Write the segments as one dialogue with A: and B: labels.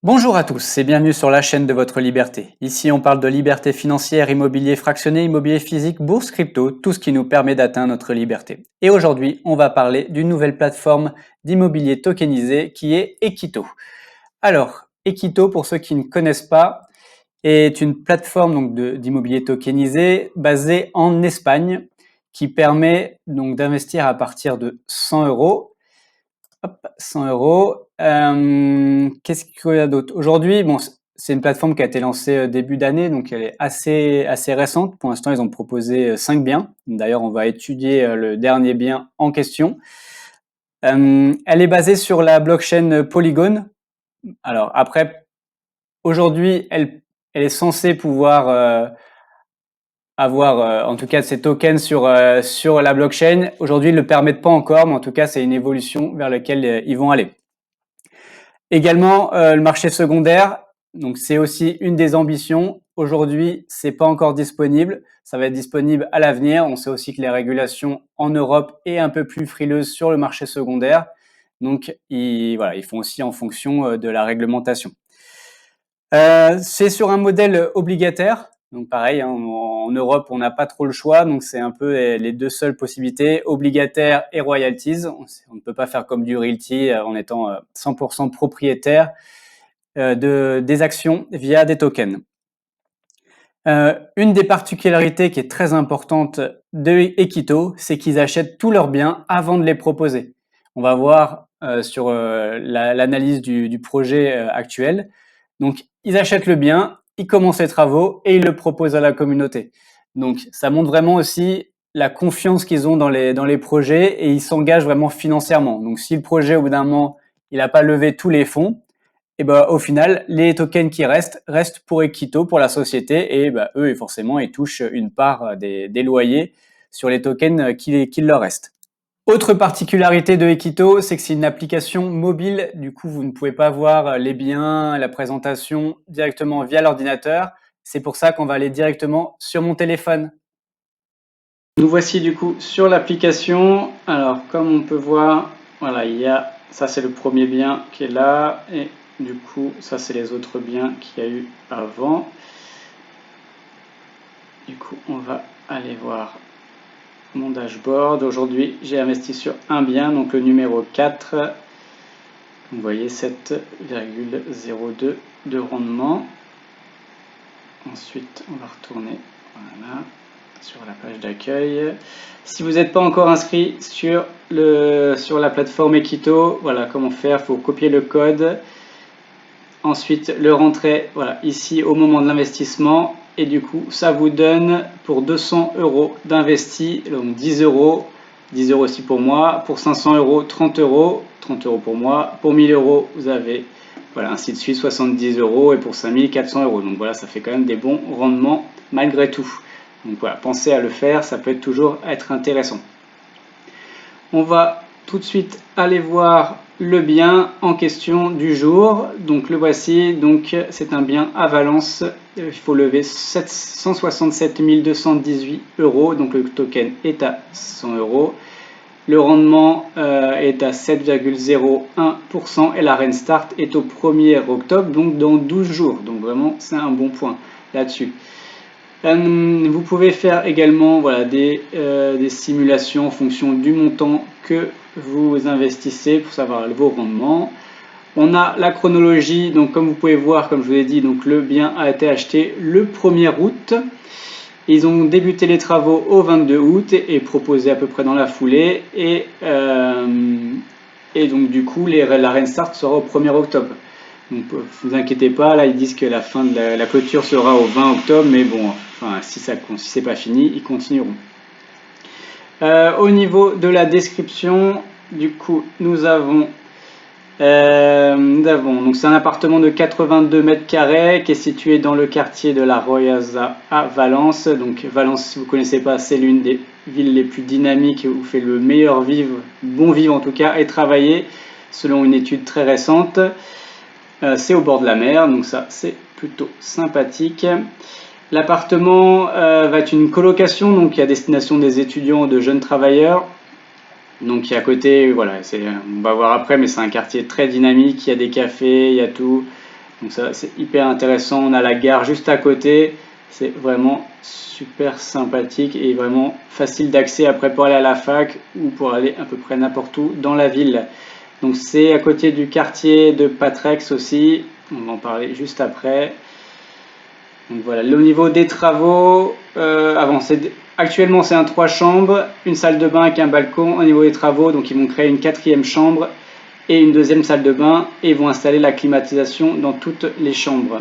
A: Bonjour à tous et bienvenue sur la chaîne de votre liberté. Ici, on parle de liberté financière, immobilier fractionné, immobilier physique, bourse, crypto, tout ce qui nous permet d'atteindre notre liberté. Et aujourd'hui, on va parler d'une nouvelle plateforme d'immobilier tokenisé qui est Equito. Alors, Equito, pour ceux qui ne connaissent pas, est une plateforme d'immobilier tokenisé basée en Espagne qui permet donc d'investir à partir de 100 euros. Hop, 100 euros. Qu'est-ce qu'il y a d'autre? Aujourd'hui, bon, c'est une plateforme qui a été lancée début d'année, donc elle est assez récente. Pour l'instant, ils ont proposé 5 biens. D'ailleurs, on va étudier le dernier bien en question. Elle est basée sur la blockchain Polygon. Alors après, aujourd'hui, elle est censée pouvoir avoir en tout cas ces tokens sur la blockchain. Aujourd'hui, ils ne le permettent pas encore, mais en tout cas, c'est une évolution vers laquelle ils vont aller. Également, le marché secondaire, donc c'est aussi une des ambitions. Aujourd'hui, c'est pas encore disponible. Ça va être disponible à l'avenir. On sait aussi que les régulations en Europe est un peu plus frileuse sur le marché secondaire. Donc, ils font aussi en fonction de la réglementation. C'est sur un modèle obligataire. Donc pareil, hein, en Europe, on n'a pas trop le choix. Donc c'est un peu les deux seules possibilités, obligataire et royalties. On ne peut pas faire comme du realty en étant 100% propriétaire des actions via des tokens. Une des particularités qui est très importante de Equito, c'est qu'ils achètent tous leurs biens avant de les proposer. On va voir sur l'analyse du projet actuel. Donc, ils achètent le bien, ils commencent les travaux et ils le proposent à la communauté. Donc, ça montre vraiment aussi la confiance qu'ils ont dans les projets et ils s'engagent vraiment financièrement. Donc, si le projet, au bout d'un moment, il n'a pas levé tous les fonds, et ben au final, les tokens qui restent pour Equito, pour la société, et ben, eux, forcément, ils touchent une part des loyers sur les tokens qu'il leur reste. Autre particularité de Equito, c'est que c'est une application mobile. Du coup, vous ne pouvez pas voir les biens, la présentation directement via l'ordinateur. C'est pour ça qu'on va aller directement sur mon téléphone. Nous voici du coup sur l'application. Alors, comme on peut voir, voilà, ça c'est le premier bien qui est là. Et du coup, ça c'est les autres biens qu'il y a eu avant. Du coup, on va aller voir mon dashboard. Aujourd'hui, j'ai investi sur un bien, donc le numéro 4. Vous voyez 7,02 de rendement. Ensuite, on va retourner sur la page d'accueil. Si vous n'êtes pas encore inscrit sur la plateforme Equito, voilà comment faire. Il faut copier le code. Ensuite, le rentrer ici au moment de l'investissement. Et du coup, ça vous donne pour 200 euros d'investi, donc 10 euros. 10 euros aussi pour moi. Pour 500 euros, 30 euros. 30 euros pour moi. Pour 1000 euros, vous avez, ainsi de suite, 70 euros. Et pour 5000, 400 euros. Donc voilà, ça fait quand même des bons rendements malgré tout. Donc voilà, pensez à le faire, ça peut toujours être intéressant. On va tout de suite aller voir le bien en question du jour. Donc le voici, donc c'est un bien à Valence. Il faut lever 167 218 euros. Donc le token est à 100 euros. Le rendement est à 7,01% et la Restart est au 1er octobre, donc dans 12 jours. Donc vraiment, c'est un bon point là-dessus. Vous pouvez faire également des simulations en fonction du montant que vous investissez pour savoir vos rendements. On a la chronologie, donc comme vous pouvez voir, comme je vous ai dit, donc le bien a été acheté le 1er août. Ils ont débuté les travaux au 22 août et proposé à peu près dans la foulée. Et donc du coup, la Restart sera au 1er octobre. Donc ne vous inquiétez pas, là ils disent que la fin de la clôture sera au 20 octobre, mais bon, si c'est pas fini, ils continueront. Au niveau de la description, du coup, nous avons donc c'est un appartement de 82 mètres carrés qui est situé dans le quartier de la Royaza à Valence. Donc Valence, si vous ne connaissez pas, c'est l'une des villes les plus dynamiques où fait le meilleur vivre, bon vivre en tout cas, et travailler, selon une étude très récente. C'est au bord de la mer, donc ça c'est plutôt sympathique. L'appartement va être une colocation, donc à destination des étudiants, de jeunes travailleurs. Donc à côté, on va voir après, mais c'est un quartier très dynamique, il y a des cafés, il y a tout. Donc ça, c'est hyper intéressant. On a la gare juste à côté. C'est vraiment super sympathique et vraiment facile d'accès après pour aller à la fac ou pour aller à peu près n'importe où dans la ville. Donc c'est à côté du quartier de Patrex aussi. On va en parler juste après. Donc voilà, au niveau des travaux, actuellement c'est un 3 chambres, une salle de bain avec un balcon. Au niveau des travaux, donc ils vont créer une 4e chambre et une 2e salle de bain et ils vont installer la climatisation dans toutes les chambres.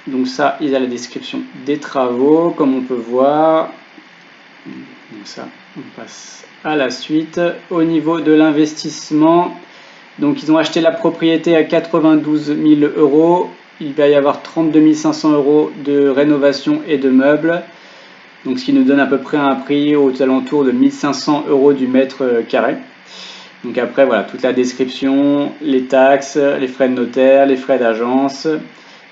A: Donc ça, il y a la description des travaux, comme on peut voir. Donc ça, on passe à la suite. Au niveau de l'investissement, donc ils ont acheté la propriété à 92 000 euros. Il va y avoir 32 500 euros de rénovation et de meubles. Donc ce qui nous donne à peu près un prix aux alentours de 1500 euros du mètre carré. Donc après, voilà, toute la description, les taxes, les frais de notaire, les frais d'agence.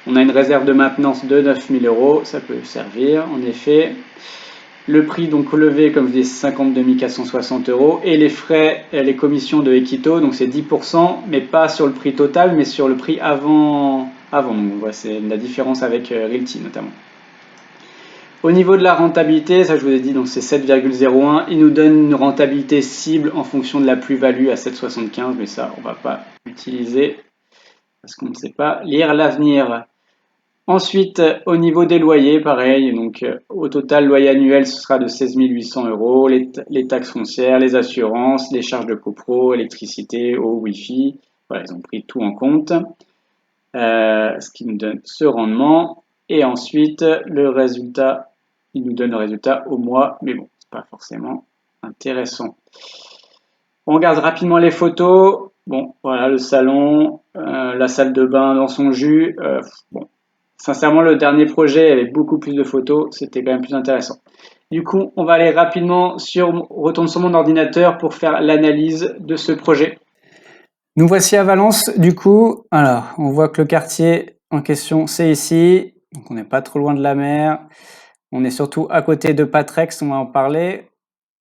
A: On a une réserve de maintenance de 9 000 euros, ça peut servir en effet. Le prix donc levé, comme je dis, 52 460 euros. Et les frais, les commissions de Equito, donc c'est 10%, mais pas sur le prix total, mais sur le prix avant. Donc voilà, c'est la différence avec Realty notamment. Au niveau de la rentabilité, ça je vous ai dit, donc c'est 7,01. Il nous donne une rentabilité cible en fonction de la plus-value à 7,75, mais ça on va pas utiliser parce qu'on ne sait pas lire l'avenir. Ensuite, au niveau des loyers, pareil, donc au total, loyer annuel, ce sera de 16 800 euros, les taxes foncières, les assurances, les charges de copro, électricité, eau, wifi, voilà, ils ont pris tout en compte, ce qui nous donne ce rendement. Et ensuite, le résultat, il nous donne le résultat au mois, mais bon, c'est pas forcément intéressant. On regarde rapidement les photos. Bon, voilà, le salon, la salle de bain dans son jus, bon. Sincèrement, le dernier projet avait beaucoup plus de photos, c'était quand même plus intéressant. Du coup, on va aller rapidement retourne sur mon ordinateur pour faire l'analyse de ce projet. Nous voici à Valence, du coup. Alors, on voit que le quartier en question, c'est ici. Donc, on n'est pas trop loin de la mer. On est surtout à côté de Patrex, on va en parler,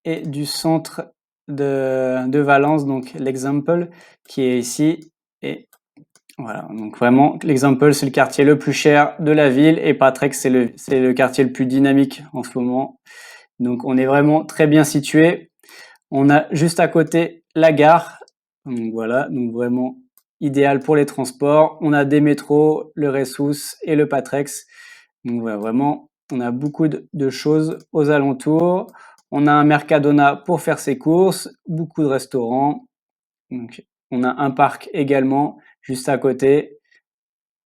A: et du centre de Valence, donc l'exemple, qui est ici. Et voilà, donc vraiment, l'exemple, c'est le quartier le plus cher de la ville et Patrex, c'est le quartier le plus dynamique en ce moment. Donc, on est vraiment très bien situé. On a juste à côté la gare. Donc, voilà, donc vraiment idéal pour les transports. On a des métros, le Ressus et le Patrex. Donc, voilà, vraiment, on a beaucoup de choses aux alentours. On a un Mercadona pour faire ses courses, beaucoup de restaurants. Donc, on a un parc également juste à côté.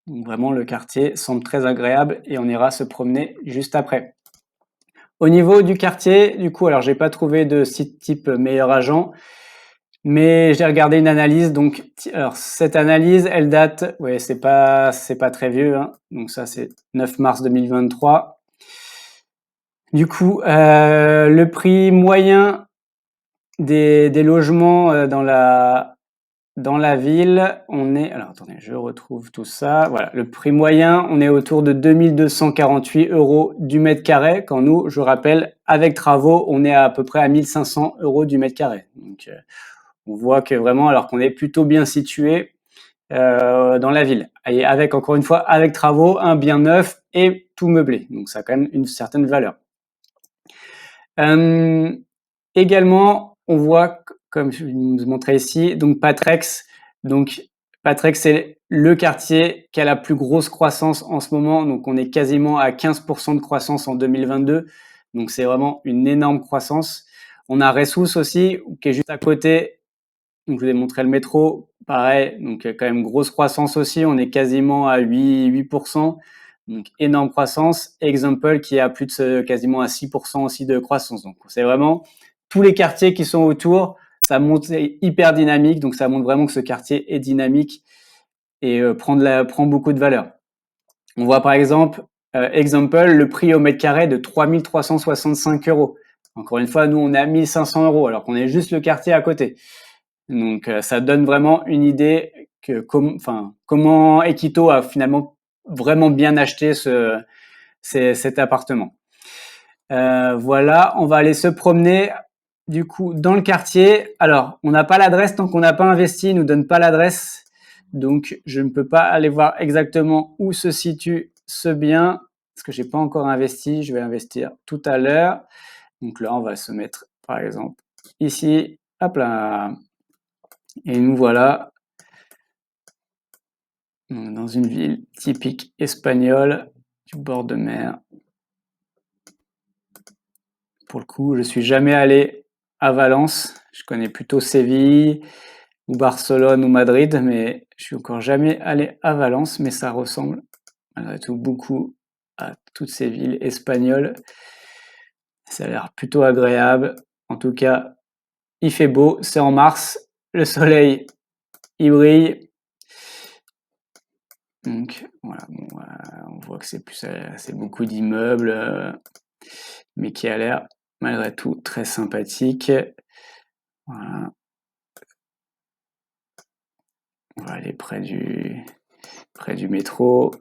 A: Donc vraiment, le quartier semble très agréable et on ira se promener juste après. Au niveau du quartier, du coup, alors j'ai pas trouvé de site type meilleur agent, mais j'ai regardé une analyse. Donc, alors cette analyse, elle date, ouais, c'est pas très vieux, hein. Donc ça, c'est 9 mars 2023. Du coup, le prix moyen des logements dans la ville, on est... Alors, attendez, je retrouve tout ça. Voilà, le prix moyen, on est autour de 2248 euros du mètre carré. Quand nous, je rappelle, avec travaux, on est à peu près à 1500 euros du mètre carré. Donc, on voit que vraiment, alors qu'on est plutôt bien situé dans la ville. Et avec, encore une fois, avec travaux, un bien neuf et tout meublé. Donc, ça a quand même une certaine valeur. Également, on voit, comme je vous montrais ici, donc Patrex. Donc Patrex, c'est le quartier qui a la plus grosse croissance en ce moment. Donc on est quasiment à 15% de croissance en 2022. Donc c'est vraiment une énorme croissance. On a Ressus aussi, qui est juste à côté. Donc je vous ai montré le métro, pareil. Donc quand même grosse croissance aussi. On est quasiment à 8%. Donc énorme croissance. Example qui est à plus de quasiment à 6% aussi de croissance. Donc c'est vraiment tous les quartiers qui sont autour, ça monte, c'est hyper dynamique. Donc ça montre vraiment que ce quartier est dynamique et prend beaucoup de valeur. On voit par exemple, Example, le prix au mètre carré de 3 365 euros. Encore une fois, nous on est à 1500 euros alors qu'on est juste le quartier à côté. Donc ça donne vraiment une idée que comment Equito a finalement vraiment bien acheté cet appartement. Voilà, on va aller se promener du coup dans le quartier. Alors, on n'a pas l'adresse tant qu'on n'a pas investi, ils nous donne pas l'adresse. Donc, je ne peux pas aller voir exactement où se situe ce bien parce que j'ai pas encore investi. Je vais investir tout à l'heure. Donc là, on va se mettre, par exemple, ici. Hop là. Et nous voilà dans une ville typique espagnole du bord de mer. Pour le coup, je suis jamais allé à Valence. Je connais plutôt Séville ou Barcelone ou Madrid, mais je suis encore jamais allé à Valence, mais ça ressemble malgré tout beaucoup à toutes ces villes espagnoles. Ça a l'air plutôt agréable. En tout cas, il fait beau, c'est en mars, le soleil, il brille. Donc voilà, bon, on voit que c'est beaucoup d'immeubles, mais qui a l'air malgré tout très sympathique. Voilà. On va aller près du métro.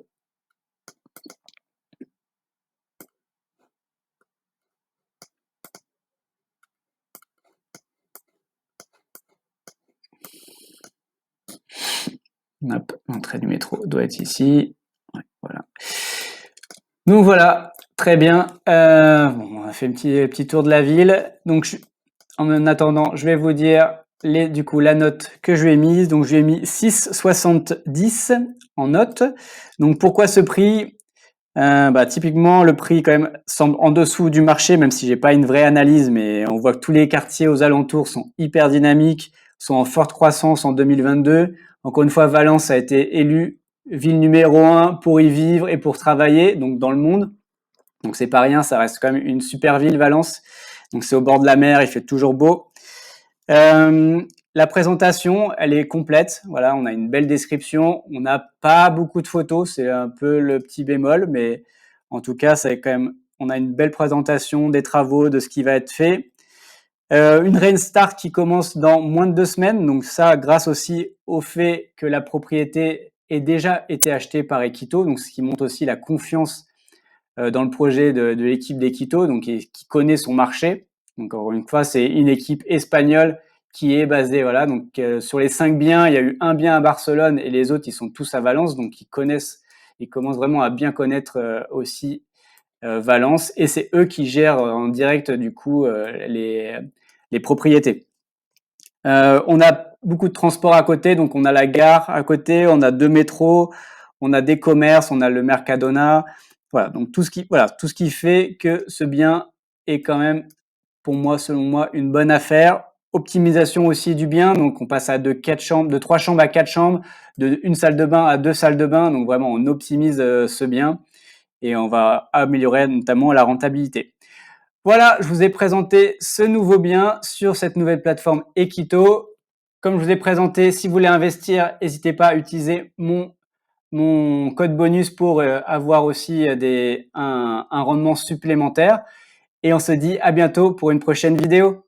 A: Hop, l'entrée du métro doit être ici. Ouais, voilà. Donc voilà, très bien. Bon, on a fait un petit tour de la ville. Donc en attendant, je vais vous dire du coup la note que je lui ai mise. Donc je lui ai mis 6,70 en note. Donc pourquoi ce prix? Typiquement, le prix quand même semble en dessous du marché, même si j'ai pas une vraie analyse, mais on voit que tous les quartiers aux alentours sont hyper dynamiques, sont en forte croissance en 2022. Encore une fois, Valence a été élue ville numéro 1 pour y vivre et pour travailler, donc dans le monde. Donc c'est pas rien, ça reste quand même une super ville, Valence. Donc c'est au bord de la mer, il fait toujours beau. La présentation, elle est complète. Voilà, on a une belle description. On n'a pas beaucoup de photos, c'est un peu le petit bémol, mais en tout cas, c'est quand même, on a une belle présentation des travaux, de ce qui va être fait. Une rain start qui commence dans moins de 2 semaines. Donc ça, grâce aussi au fait que la propriété ait déjà été achetée par Equito, donc ce qui montre aussi la confiance dans le projet de l'équipe d'Equito, donc qui connaît son marché. Donc encore une fois, c'est une équipe espagnole qui est basée, voilà, donc sur les 5 biens, il y a eu un bien à Barcelone et les autres, ils sont tous à Valence, donc ils commencent vraiment à bien connaître aussi Valence, et c'est eux qui gèrent en direct du coup les propriétés. On a beaucoup de transports à côté, donc on a la gare à côté, on a 2 métros, on a des commerces, on a le Mercadona, voilà, donc tout ce qui fait que ce bien est quand même, pour moi, selon moi, une bonne affaire. Optimisation aussi du bien, donc on passe de 3 chambres à 4 chambres, de une salle de bain à 2 salles de bain, donc vraiment on optimise ce bien et on va améliorer notamment la rentabilité. Voilà, je vous ai présenté ce nouveau bien sur cette nouvelle plateforme Equito. Comme je vous ai présenté, si vous voulez investir, n'hésitez pas à utiliser mon code bonus pour avoir aussi un rendement supplémentaire. Et on se dit à bientôt pour une prochaine vidéo.